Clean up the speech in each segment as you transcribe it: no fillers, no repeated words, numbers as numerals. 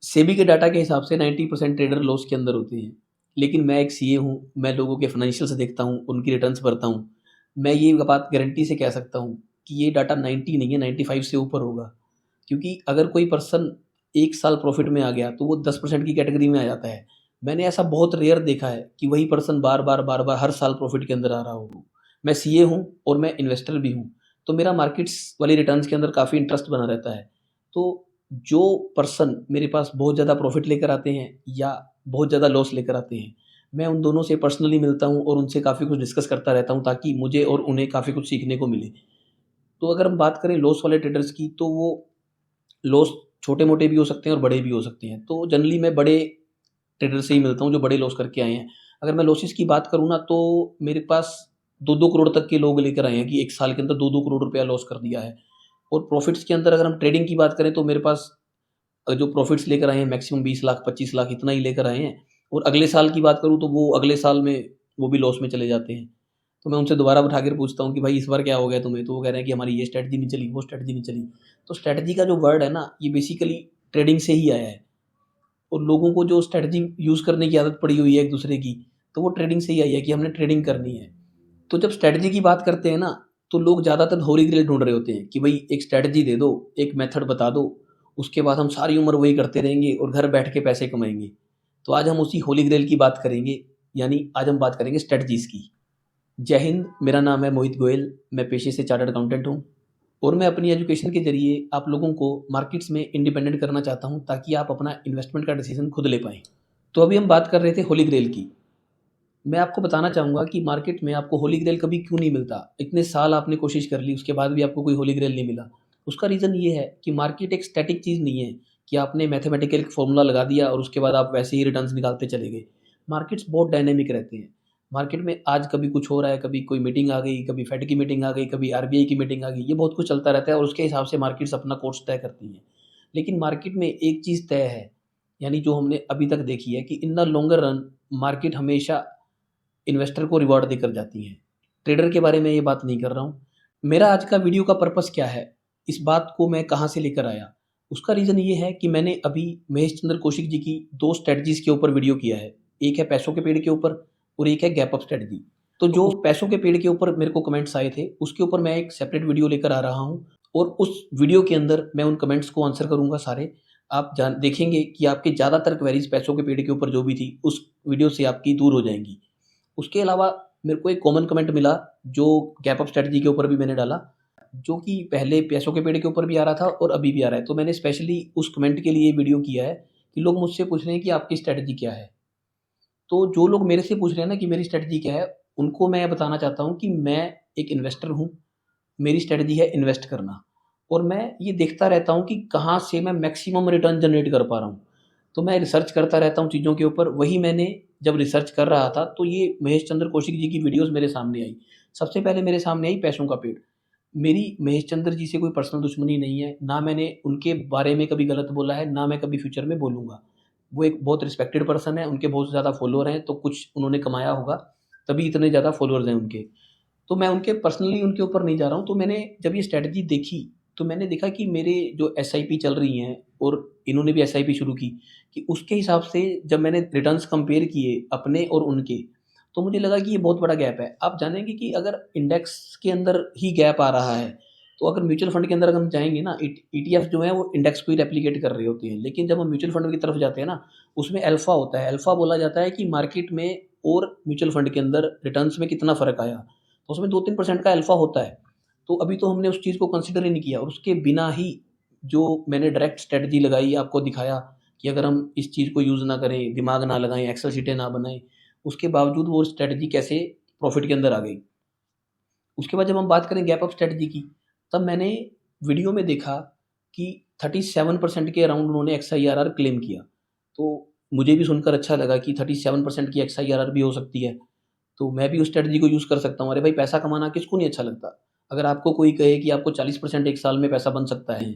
सेबी के डाटा के हिसाब से 90% ट्रेडर लॉस के अंदर होते हैं, लेकिन मैं एक सीए हूँ, मैं लोगों के फाइनेंशियल्स देखता हूँ, उनकी रिटर्न्स भरता हूँ। मैं ये बात गारंटी से कह सकता हूँ कि ये डाटा 90 नहीं है, 95 से ऊपर होगा, क्योंकि अगर कोई पर्सन 1 साल प्रॉफिट में आ गया तो वो 10% की कैटेगरी में आ जाता है। मैंने ऐसा बहुत रेयर देखा है कि वही पर्सन बार-बार हर साल प्रॉफिट के अंदर आ रहा हो। मैं सीए हूँ और मैं इन्वेस्टर भी हूँ, तो मेरा मार्केट्स वाली रिटर्न्स के अंदर काफ़ी इंटरेस्ट बना रहता है। तो जो पर्सन मेरे पास बहुत ज़्यादा प्रॉफिट लेकर आते हैं या बहुत ज़्यादा लॉस लेकर आते हैं, मैं उन दोनों से पर्सनली मिलता हूँ और उनसे काफ़ी कुछ डिस्कस करता रहता हूँ, ताकि मुझे और उन्हें काफ़ी कुछ सीखने को मिले। तो अगर हम बात करें लॉस वाले ट्रेडर्स की, तो वो लॉस छोटे-मोटे भी हो सकते हैं और बड़े भी हो सकते हैं। तो जनरली मैं बड़े ट्रेडर से ही मिलता हूँ जो बड़े लॉस करके आए हैं। अगर मैं लॉसेस की बात करूँ ना, तो मेरे पास 2-2 करोड़ तक के लोग लेकर आए हैं कि 1 साल के अंदर 2-2 करोड़ रुपया लॉस कर दिया है। और प्रॉफिट्स के अंदर अगर हम ट्रेडिंग की बात करें, तो मेरे पास जो प्रॉफिट्स लेकर आए हैं मैक्सिमम 20 लाख 25 लाख इतना ही लेकर आए हैं। और अगले साल की बात करूँ तो वो अगले साल में वो भी लॉस में चले जाते हैं। तो मैं उनसे दोबारा बैठा कर पूछता हूँ कि भाई इस बार क्या हो गया तुम्हें? तो वो कह रहे हैं कि हमारी ये स्ट्रैटेजी नहीं चली, वो स्ट्रैटेजी नहीं चली। तो स्ट्रैटेजी का जो वर्ड है ना, ये बेसिकली ट्रेडिंग से ही आया है। और लोगों को जो स्ट्रैटेजी यूज़ करने की आदत पड़ी हुई है एक दूसरे की, तो वो ट्रेडिंग से ही आई है कि हमने ट्रेडिंग करनी है। तो जब स्ट्रैटेजी की बात करते हैं ना, तो लोग ज़्यादातर होली ग्रेल ढूंढ रहे होते हैं कि भाई एक स्ट्रैटेजी दे दो, एक मेथड बता दो, उसके बाद हम सारी उम्र वही करते रहेंगे और घर बैठ के पैसे कमाएंगे। तो आज हम उसी होली ग्रेल की बात करेंगे, यानी आज हम बात करेंगे स्ट्रैटेजीज़ की। जय हिंद, मेरा नाम है मोहित गोयल, मैं पेशे से चार्टर्ड अकाउंटेंट हूँ और मैं अपनी एजुकेशन के ज़रिए आप लोगों को मार्केट्स में इंडिपेंडेंट करना चाहता हूँ, ताकि आप अपना इन्वेस्टमेंट का डिसीजन खुद ले पाएँ। तो अभी हम बात कर रहे थे होली ग्रेल की। मैं आपको बताना चाहूँगा कि मार्केट में आपको होली ग्रेल कभी क्यों नहीं मिलता। इतने साल आपने कोशिश कर ली, उसके बाद भी आपको कोई होली ग्रेल नहीं मिला। उसका रीज़न ये है कि मार्केट एक स्टैटिक चीज़ नहीं है कि आपने मैथमेटिकल फ़ॉर्मूला लगा दिया और उसके बाद आप वैसे ही रिटर्न्स निकालते चले गए। मार्केट्स बहुत डायनामिक रहते हैं। मार्केट में आज कभी कुछ हो रहा है, कभी कोई मीटिंग आ गई, कभी फेड की मीटिंग आ गई, कभी आरबीआई की मीटिंग आ गई। ये बहुत कुछ चलता रहता है और उसके हिसाब से मार्केट्स अपना कोर्स तय करती हैं। लेकिन मार्केट में एक चीज़ तय है, यानी जो हमने अभी तक देखी है, कि in the longer run market हमेशा इन्वेस्टर को रिवॉर्ड देकर जाती हैं। ट्रेडर के बारे में ये बात नहीं कर रहा हूँ। मेरा आज का वीडियो का पर्पस क्या है, इस बात को मैं कहाँ से लेकर आया, उसका रीज़न ये है कि मैंने अभी महेश चंद्र कौशिक जी की 2 स्ट्रैटेजीज़ के ऊपर वीडियो किया है। एक है पैसों के पेड़ के ऊपर और एक है गैप अप स्ट्रैटेजी। तो जो पैसों के पेड़ के ऊपर मेरे को कमेंट्स आए थे, उसके ऊपर मैं एक सेपरेट वीडियो लेकर आ रहा हूँ और उस वीडियो के अंदर मैं उन कमेंट्स को आंसर करूँगा सारे। आप जान देखेंगे कि आपकी ज़्यादातर क्वेरीज़ पैसों के पेड़ के ऊपर जो भी थी, उस वीडियो से आपकी दूर हो जाएँगी। उसके अलावा मेरे को एक कॉमन कमेंट मिला जो गैप अप स्ट्रैटेजी के ऊपर भी मैंने डाला, जो कि पहले पैसों के पेड़ के ऊपर भी आ रहा था और अभी भी आ रहा है। तो मैंने स्पेशली उस कमेंट के लिए वीडियो किया है कि लोग मुझसे पूछ रहे हैं कि आपकी स्ट्रैटेजी क्या है। तो जो लोग मेरे से पूछ रहे हैं ना कि मेरी स्ट्रैटेजी क्या है, उनको मैं बताना चाहता हूँ कि मैं एक इन्वेस्टर हूँ। मेरी स्ट्रैटेजी है इन्वेस्ट करना और मैं ये देखता रहता हूँ कि कहाँ से मैं मैक्सिमम रिटर्न जनरेट कर पा रहा हूँ। तो मैं रिसर्च करता रहता हूँ चीज़ों के ऊपर। वही मैंने जब रिसर्च कर रहा था, तो ये महेश चंद्र कौशिक जी की वीडियोज़ मेरे सामने आई। सबसे पहले मेरे सामने आई पैसों का पेड़। मेरी महेश चंद्र जी से कोई पर्सनल दुश्मनी नहीं है, ना मैंने उनके बारे में कभी गलत बोला है, ना मैं कभी फ्यूचर में बोलूँगा। वो एक बहुत रिस्पेक्टेड पर्सन है, उनके बहुत ज़्यादा फॉलोअर हैं, तो कुछ उन्होंने कमाया होगा, तभी इतने ज़्यादा फॉलोअर्स हैं उनके। तो मैं उनके पर्सनली उनके ऊपर नहीं जा रहा हूँ। तो मैंने जब ये स्ट्रैटेजी देखी, तो मैंने देखा कि मेरे जो एसआईपी चल रही हैं और इन्होंने भी एसआईपी शुरू की, कि उसके हिसाब से जब मैंने रिटर्न्स कंपेयर किए अपने और उनके, तो मुझे लगा कि ये बहुत बड़ा गैप है। आप जानेंगे कि अगर इंडेक्स के अंदर ही गैप आ रहा है, तो अगर म्यूचुअल फंड के अंदर अगर हम जाएँगे ना, ईटीएफ जो है वो इंडेक्स को ही रेप्लिकेट कर रहे होते हैं। लेकिन जब हम म्यूचुअल फंड की तरफ जाते हैं ना, उसमें अल्फ़ा होता है। अल्फ़ा बोला जाता है कि मार्केट में और म्यूचुअल फंड के अंदर रिटर्न्स में कितना फ़र्क आया। तो उसमें 2-3% का अल्फ़ा होता है। तो अभी तो हमने उस चीज़ को कंसिडर ही नहीं किया और उसके बिना ही जो मैंने डायरेक्ट स्ट्रैटेजी लगाई, आपको दिखाया कि अगर हम इस चीज़ को यूज़ ना करें, दिमाग ना लगाएँ, एक्सेल शीटें ना बनाएँ, उसके बावजूद वो स्ट्रैटेजी कैसे प्रॉफ़िट के अंदर आ गई। उसके बाद जब हम बात करें गैप अप स्ट्रैटेजी की, तब मैंने वीडियो में देखा कि 37% के अराउंड उन्होंने एक्सआईआरआर क्लेम किया। तो मुझे भी सुनकर अच्छा लगा कि 37% की एक्सआईआरआर भी हो सकती है। तो मैं भी उस स्ट्रैटेजी को यूज़ कर सकता हूँ। अरे भाई, पैसा कमाना किसको नहीं अच्छा लगता? अगर आपको कोई कहे कि आपको 40% 1 साल में पैसा बन सकता है,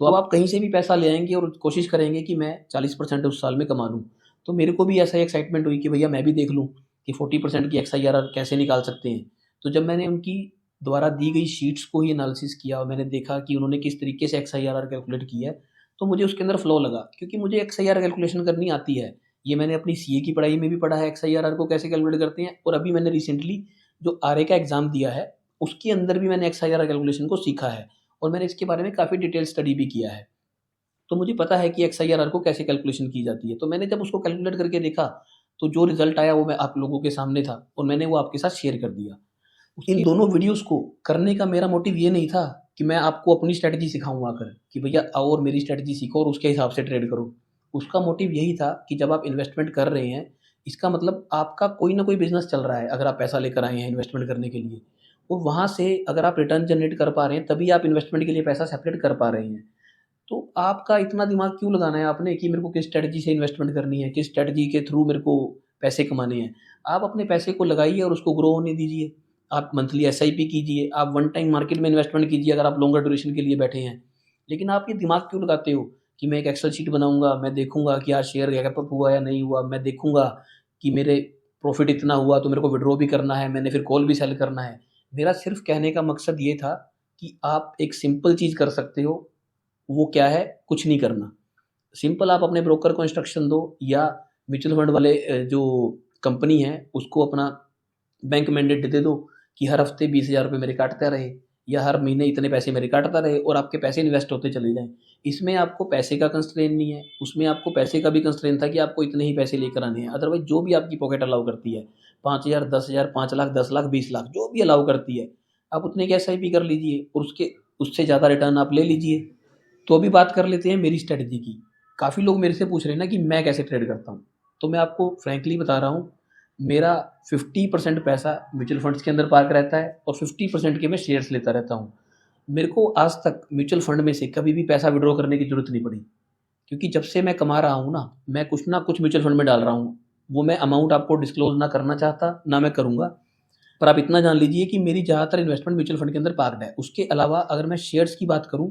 तो अब आप कहीं से भी पैसा ले आएँगे और कोशिश करेंगे कि मैं 40% उस साल में कमा लूँ। तो मेरे को भी ऐसा ही एक्साइटमेंट हुई कि भैया मैं भी देख लूँ कि 40% की एक्सआईआरआर कैसे निकाल सकते हैं। तो जब मैंने उनकी द्वारा दी गई शीट्स को ही एनालिसिस किया और मैंने देखा कि उन्होंने किस तरीके से एक्सआईआरआर कैलकुलेट की है, तो मुझे उसके अंदर फ्लो लगा, क्योंकि मुझे एक्सआईआर कैलकुलेशन करनी आती है। ये मैंने अपनी सीए की पढ़ाई में भी पढ़ा है, एक्सआईआर को कैसे कैलकुलेट करते हैं, और अभी मैंने रिसेंटली जो आरए का एग्ज़ाम दिया है, उसके अंदर भी मैंने एक्सआईआर कैलकुलेशन को सीखा है, और मैंने इसके बारे में काफ़ी डिटेल स्टडी भी किया है। तो मुझे पता है कि एक्सआईआर को कैसे कैलकुलेशन की जाती है। तो मैंने जब उसको कैलकुलेट करके देखा, तो जो रिज़ल्ट आया वो मैं आप लोगों के सामने था, और मैंने वो आपके साथ शेयर कर दिया। इन दोनों वीडियोज़ को करने का मेरा मोटिव ये नहीं था कि मैं आपको अपनी स्ट्रैटेजी सिखाऊँ आकर, कि भैया आओ और मेरी स्ट्रैटेजी सीखो और उसके हिसाब से ट्रेड करो। उसका मोटिव यही था कि जब आप इन्वेस्टमेंट कर रहे हैं, इसका मतलब आपका कोई ना कोई बिज़नेस चल रहा है, अगर आप पैसा लेकर आए हैं इन्वेस्टमेंट करने के लिए, और वहाँ से अगर आप रिटर्न जनरेट कर पा रहे हैं, तभी आप इन्वेस्टमेंट के लिए पैसा सेपरेट कर पा रहे हैं। तो आपका इतना दिमाग क्यों लगाना है आपने कि मेरे को किस स्ट्रैटेजी से इन्वेस्टमेंट करनी है, किस स्ट्रैटेजी के थ्रू मेरे को पैसे कमाने हैं। आप अपने पैसे को लगाइए और उसको ग्रो होने दीजिए। आप मंथली एसआईपी कीजिए, आप वन टाइम मार्केट में इन्वेस्टमेंट कीजिए अगर आप लॉन्गर ड्यूरेशन के लिए बैठे हैं। लेकिन आप ये दिमाग क्यों लगाते हो कि मैं एक एक्सेल शीट बनाऊँगा, मैं देखूँगा कि आज शेयर गैप अप हुआ या नहीं हुआ, मैं देखूँगा कि मेरे प्रॉफ़िट इतना हुआ तो मेरे को विथड्रॉ भी करना है, मैंने फिर कॉल भी सेल करना है। मेरा सिर्फ़ कहने का मकसद ये था कि आप एक सिंपल चीज़ कर सकते हो, वो क्या है? कुछ नहीं करना। सिंपल आप अपने ब्रोकर को इंस्ट्रक्शन दो, या म्यूचुअल फंड वाले जो कंपनी है उसको अपना बैंक मैंडेट दे दो कि हर हफ्ते 20,000 रुपये मेरे काटता रहे, या हर महीने इतने पैसे मेरे काटता रहे, और आपके पैसे इन्वेस्ट होते चले जाएँ। इसमें आपको पैसे का कंस्ट्रेंट नहीं है, उसमें आपको पैसे का भी कंस्ट्रेंट था कि आपको इतने ही पैसे लेकर आने हैं। अदरवाइज़ जो भी आपकी पॉकेट अलाउ करती है, 5,000, 10,000, 5 लाख, 10 लाख, 20 लाख, जो भी अलाउ करती है, आप उतने की एसआईपी कर लीजिए और उससे ज़्यादा रिटर्न आप ले लीजिए। तो अभी बात कर लेते हैं मेरी स्ट्रैटेजी की। काफ़ी लोग मेरे से पूछ रहे हैं ना कि मैं कैसे ट्रेड करता हूँ। तो मैं आपको फ्रैंकली बता रहा हूँ, मेरा 50% पैसा म्यूचुअल फंड्स के अंदर पार्क रहता है और 50% के मैं शेयर्स लेता रहता हूँ। मेरे को आज तक म्यूचुअल फंड में से कभी भी पैसा विथड्रॉ करने की ज़रूरत नहीं पड़ी, क्योंकि जब से मैं कमा रहा हूँ ना कुछ म्यूचुअल फंड में डाल रहा हूँ। वो मैं अमाउंट आपको डिस्क्लोज़ ना करना चाहता, ना मैं करूँगा। पर आप इतना जान लीजिए कि मेरी ज़्यादातर इन्वेस्टमेंट म्यूचुअल फंड के अंदर पार्क्ड है। उसके अलावा अगर मैं शेयर्स की बात करूँ,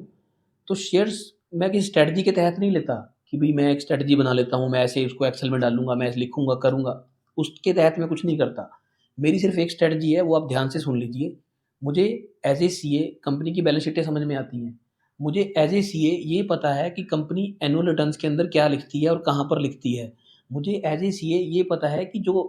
तो शेयर्स मैं किसी स्ट्रैटेजी के तहत नहीं लेता कि भई मैं एक स्ट्रैटेजी बना लेता हूँ, मैं ऐसे उसको एक्सेल में डालूँगा, मैं ऐसे लिखूँगा, करूँगा। उसके तहत मैं कुछ नहीं करता। मेरी सिर्फ़ एक स्ट्रैटेजी है, वो आप ध्यान से सुन लीजिए। मुझे एज़ ए सीए कंपनी की बैलेंस शीटें समझ में आती हैं। मुझे एज़ ए सीए ये पता है कि कंपनी एनुअल रिटर्न्स के अंदर क्या लिखती है और कहाँ पर लिखती है। मुझे एज़ ए सीए ये पता है कि जो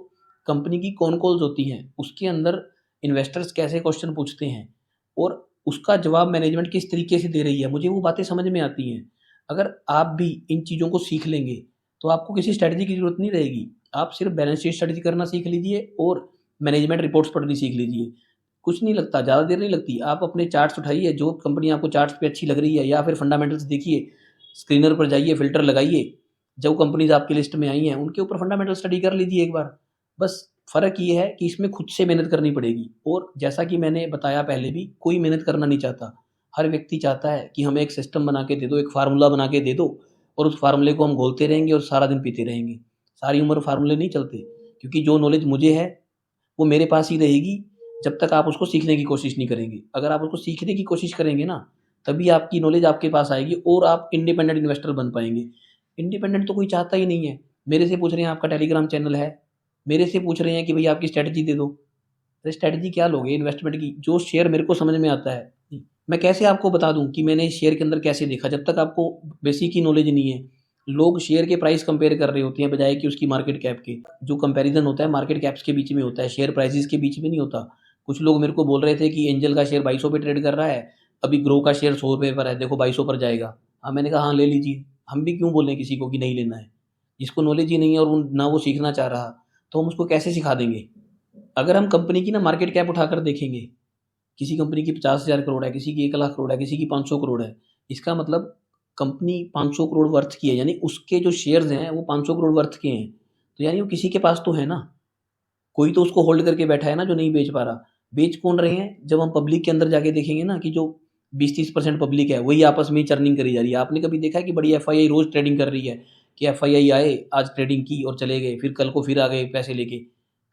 कंपनी की कॉन कॉल्स होती हैं, उसके अंदर इन्वेस्टर्स कैसे क्वेश्चन पूछते हैं, और उसका जवाब मैनेजमेंट किस तरीके से दे रही है, मुझे वो बातें समझ में आती हैं। अगर आप भी इन चीज़ों को सीख लेंगे, तो आपको किसी स्ट्रैटेजी की ज़रूरत नहीं रहेगी। आप सिर्फ बैलेंस शीट स्टडी करना सीख लीजिए और मैनेजमेंट रिपोर्ट्स पढ़नी सीख लीजिए। कुछ नहीं लगता, ज़्यादा देर नहीं लगती। आप अपने चार्ट्स उठाइए, जो कंपनी आपको चार्ट्स पे अच्छी लग रही है, या फिर फंडामेंटल्स देखिए, स्क्रीनर पर जाइए, फ़िल्टर लगाइए। जो कंपनीज़ आपकी लिस्ट में आई हैं, उनके ऊपर फंडामेंटल स्टडी कर लीजिए एक बार। बस फ़र्क ये है कि इसमें खुद से मेहनत करनी पड़ेगी, और जैसा कि मैंने बताया पहले भी, कोई मेहनत करना नहीं चाहता। हर व्यक्ति चाहता है कि हमें एक सिस्टम बना के दे दो, एक फ़ार्मूला बना के दे दो, और उस फ़ार्मूले को हम घोलते रहेंगे और सारा दिन पीते रहेंगे। सारी उम्र फ़ार्मूले नहीं चलते, क्योंकि जो नॉलेज मुझे है, वो मेरे पास ही रहेगी जब तक आप उसको सीखने की कोशिश नहीं करेंगे। अगर आप उसको सीखने की कोशिश करेंगे ना, तभी आपकी नॉलेज आपके पास आएगी और आप इंडिपेंडेंट इन्वेस्टर बन पाएँगे। इंडिपेंडेंट तो कोई चाहता ही नहीं है। मेरे से पूछ रहे हैं आपका टेलीग्राम चैनल है, मेरे से पूछ रहे हैं कि भैया आपकी स्ट्रैटेजी दे दो। अरे स्ट्रैटेजी क्या लोगे इन्वेस्टमेंट की? जो शेयर मेरे को समझ में आता है, मैं कैसे आपको बता दूँ कि मैंने इस शेयर के अंदर कैसे देखा, जब तक आपको बेसिक ही नॉलेज नहीं है। लोग शेयर के प्राइस कंपेयर कर रहे होते हैं बजाय कि उसकी मार्केट कैप के। जो कंपैरिज़न होता है मार्केट कैप्स के बीच में होता है, शेयर प्राइसेज़ के बीच में नहीं होता। कुछ लोग मेरे को बोल रहे थे कि एंजल का शेयर 2200 पे ट्रेड कर रहा है, अभी ग्रो का शेयर 100 रुपए पर है, देखो 2200 पर जाएगा। हाँ, मैंने कहा हाँ, ले लीजिए। हम भी क्यों बोलें किसी को कि नहीं लेना है? जिसको नॉलेज ही नहीं है और वो ना वो सीखना चाह रहा, तो हम उसको कैसे सिखा देंगे? अगर हम कंपनी की ना मार्केट कैप उठाकर देखेंगे, किसी कंपनी की 50,000 करोड़ है, किसी की 1 लाख करोड़ है, किसी की 500 करोड़ है, इसका मतलब कंपनी 500 करोड़ वर्थ की है, यानी उसके जो शेयर्स हैं वो 500 करोड़ वर्थ के हैं। तो यानी वो किसी के पास तो है ना, कोई तो उसको होल्ड करके बैठा है ना, जो नहीं बेच पा रहा। बेच कौन रहे हैं? जब हम पब्लिक के अंदर जाके देखेंगे ना कि जो 20-30% पब्लिक है, वही आपस में ही चर्निंग करी जा रही है। आपने कभी देखा है कि बड़ी एफआईआई रोज़ ट्रेडिंग कर रही है, कि एफआईआई आए, आज ट्रेडिंग की और चले गए, फिर कल को फिर आ गए पैसे लेके।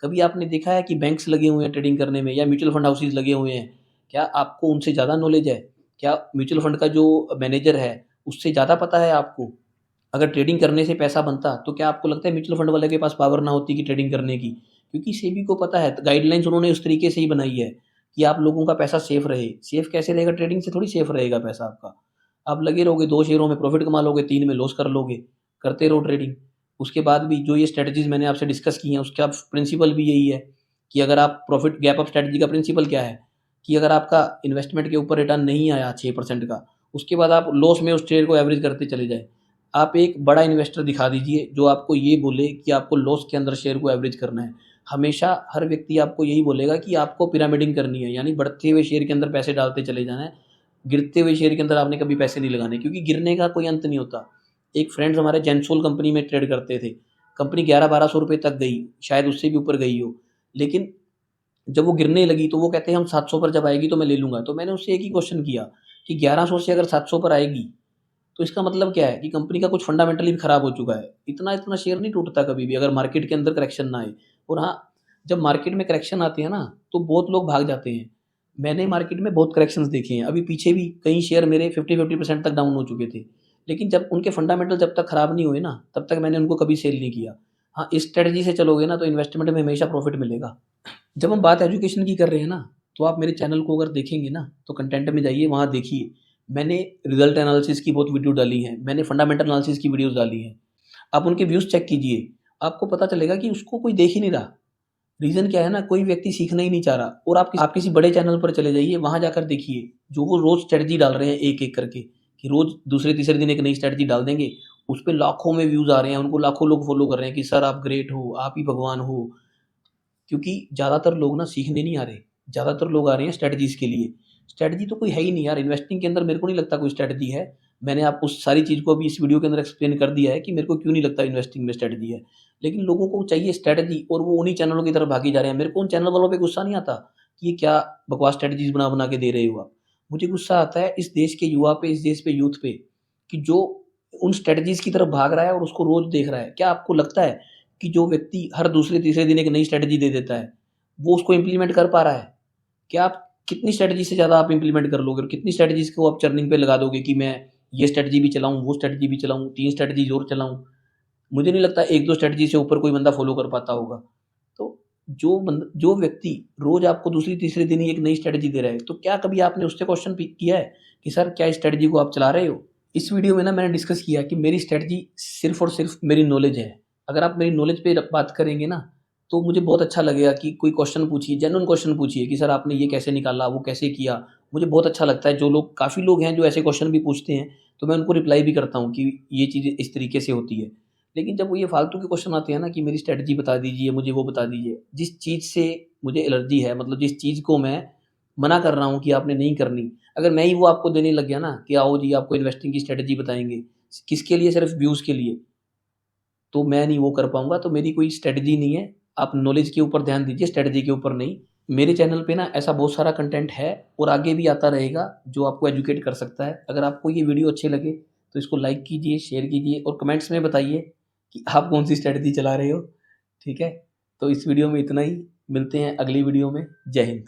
कभी आपने देखा है कि बैंक्स लगे हुए हैं ट्रेडिंग करने में, या म्यूचुअल फंड हाउसेज़ लगे हुए हैं? क्या आपको उनसे ज़्यादा नॉलेज है? क्या म्यूचुअल फंड का जो मैनेजर है, उससे ज़्यादा पता है आपको? अगर ट्रेडिंग करने से पैसा बनता, तो क्या आपको लगता है म्यूचुअल फंड वाले के पास पावर ना होती कि ट्रेडिंग करने की? क्योंकि सेबी को पता है, गाइडलाइंस उन्होंने उस तरीके से ही बनाई है कि आप लोगों का पैसा सेफ रहे। सेफ कैसे रहेगा? ट्रेडिंग से थोड़ी सेफ रहेगा पैसा आपका। आप लगे रहोगे, 2 शेयरों में प्रॉफिट कमा लोगे, 3 में लॉस कर लोगे, करते रहो ट्रेडिंग। उसके बाद भी जो ये स्ट्रैटेजीज़ मैंने आपसे डिस्कस की हैं, उसका प्रिंसिपल भी यही है कि अगर आप प्रॉफिट गैप अप स्ट्रैटेजी का प्रिंसिपल क्या है कि अगर आपका इन्वेस्टमेंट के ऊपर रिटर्न नहीं आया 6% का, उसके बाद आप लॉस में उस ट्रेड को एवरेज करते चले जाएँ। आप एक बड़ा इन्वेस्टर दिखा दीजिए जो आपको ये बोले कि आपको लॉस के अंदर शेयर को एवरेज करना है। हमेशा हर व्यक्ति आपको यही बोलेगा कि आपको पिरामिडिंग करनी है, यानी बढ़ते हुए शेयर के अंदर पैसे डालते चले जाना है, गिरते हुए शेयर के अंदर आपने कभी पैसे नहीं लगाने, क्योंकि गिरने का कोई अंत नहीं होता। एक फ्रेंड्स हमारे जेंसोल कंपनी में ट्रेड करते थे, कंपनी 11-1200 रुपये तक गई, शायद उससे भी ऊपर गई हो, लेकिन जब वो गिरने लगी तो वो कहते हैं हम 700 पर जब आएगी तो मैं ले लूँगा। तो मैंने उससे एक ही क्वेश्चन किया कि 1100 से अगर 700 पर आएगी तो इसका मतलब क्या है कि कंपनी का कुछ फंडामेंटली भी खराब हो चुका है। इतना शेयर नहीं टूटता कभी भी अगर मार्केट के अंदर करेक्शन ना आए। और हाँ, जब मार्केट में करेक्शन आती है ना तो बहुत लोग भाग जाते हैं। मैंने मार्केट में बहुत करेक्शंस देखे हैं, अभी पीछे भी कई शेयर मेरे 50% तक डाउन हो चुके थे, लेकिन जब उनके फंडामेंटल जब तक खराब नहीं हुए ना तब तक मैंने उनको कभी सेल नहीं किया। हाँ, इस स्ट्रेटजी से चलोगे ना तो इन्वेस्टमेंट में हमेशा प्रॉफिट मिलेगा। जब हम बात एजुकेशन की कर रहे हैं ना, तो आप मेरे चैनल को अगर देखेंगे ना तो कंटेंट में जाइए, वहाँ देखिए मैंने रिजल्ट एनालिसिस की बहुत वीडियो डाली है, मैंने फंडामेंटल एनालिसिस की वीडियोस डाली हैं। आप उनके व्यूज़ चेक कीजिए, आपको पता चलेगा कि उसको कोई देख ही नहीं रहा। रीज़न क्या है ना, कोई व्यक्ति सीखना ही नहीं चाह रहा। और आप किसी बड़े चैनल पर चले जाइए, वहाँ जाकर देखिए जो वो रोज़ स्ट्रेटजी डाल रहे हैं एक-एक करके, कि रोज़ दूसरे-तीसरे दिन एक नई स्ट्रेटजी डाल देंगे, उस पे लाखों में व्यूज़ आ रहे हैं, उनको लाखों लोग फॉलो कर रहे हैं कि सर आप ग्रेट हो, आप ही भगवान हो। क्योंकि ज़्यादातर लोग ना सीखने नहीं आ रहे, ज़्यादातर लोग आ रहे हैं स्ट्रैटेजीज़ के लिए। स्ट्रैटेजी तो कोई है ही नहीं यार, इन्वेस्टिंग के अंदर मेरे को नहीं लगता कोई स्ट्रैटेजी है। मैंने आपको सारी चीज़ को अभी इस वीडियो के अंदर एक्सप्लेन कर दिया है कि मेरे को क्यों नहीं लगता इन्वेस्टिंग में स्ट्रैटेजी है। लेकिन लोगों को चाहिए स्ट्रैटेजी और वो उन्हीं चैनलों की तरफ भागे जा रहे हैं। मेरे को उन चैनल वालों पे गुस्सा नहीं आता कि ये क्या बकवास स्ट्रैटेजीज़ बना-बना के दे रहे हो आप। मुझे गुस्सा आता है इस देश के युवा पे, इस देश पे यूथ पे, कि जो उन स्ट्रैटेजीज़ की तरफ भाग रहा है और उसको रोज़ देख रहा है। क्या आपको लगता है कि जो व्यक्ति हर दूसरे-तीसरे दिन एक नई स्ट्रैटेजी दे देता है, वो उसको इम्प्लीमेंट कर पा रहा है? क्या आप कितनी स्ट्रैटेजी से ज़्यादा आप इम्प्लीमेंट कर लोगे और कितनी स्ट्रैटेजीज़ को आप चर्निंग पे लगा दोगे कि मैं ये स्ट्रैटेजी भी चलाऊँ, वो स्ट्रैटेजी भी चलाऊँ, 3 स्ट्रैटेजीज़ और चलाऊँ? मुझे नहीं लगता 1-2 स्ट्रैटेजी से ऊपर कोई बंदा फ़ॉलो कर पाता होगा। तो जो व्यक्ति रोज़ आपको दूसरी-तीसरे दिन ही एक नई स्ट्रैटेजी दे रहा है, तो क्या कभी आपने उससे क्वेश्चन किया है कि सर क्या इस स्ट्रैटेजी को आप चला रहे हो? इस वीडियो में ना मैंने डिस्कस किया कि मेरी स्ट्रैटेजी सिर्फ़ और सिर्फ़ मेरी नॉलेज है। अगर आप मेरी नॉलेज पे बात करेंगे ना, तो मुझे बहुत अच्छा लगेगा कि कोई क्वेश्चन पूछिए, जेन्युइन क्वेश्चन पूछिए कि सर आपने ये कैसे निकाला, वो कैसे किया? मुझे बहुत अच्छा लगता है जो लोग, काफ़ी लोग हैं जो ऐसे क्वेश्चन भी पूछते हैं, तो मैं उनको रिप्लाई भी करता हूँ कि ये चीज़ इस तरीके से होती है। लेकिन जब वो ये फालतू के क्वेश्चन आते हैं ना कि मेरी स्ट्रैटेजी बता दीजिए, मुझे वो बता दीजिए, जिस चीज़ से मुझे एलर्जी है, मतलब जिस चीज़ को मैं मना कर रहा हूँ कि आपने नहीं करनी, अगर मैं ही वो आपको देने लग गया ना कि आओ जी आपको इन्वेस्टिंग की स्ट्रैटेजी बताएँगे, किसके लिए? सिर्फ़ व्यूज़ के लिए, तो मैं नहीं वो कर पाऊँगा। तो मेरी कोई स्ट्रैटेजी नहीं है। आप नॉलेज के ऊपर ध्यान दीजिए, स्ट्रैटेजी के ऊपर नहीं। मेरे चैनल पे ना ऐसा बहुत सारा कंटेंट है और आगे भी आता रहेगा जो आपको एजुकेट कर सकता है। अगर आपको ये वीडियो अच्छे लगे तो इसको लाइक कीजिए, शेयर कीजिए और कमेंट्स में बताइए कि आप कौन-सी स्ट्रैटेजी चला रहे हो, ठीक है? तो इस वीडियो में इतना ही, मिलते हैं अगली वीडियो में। जय हिंद।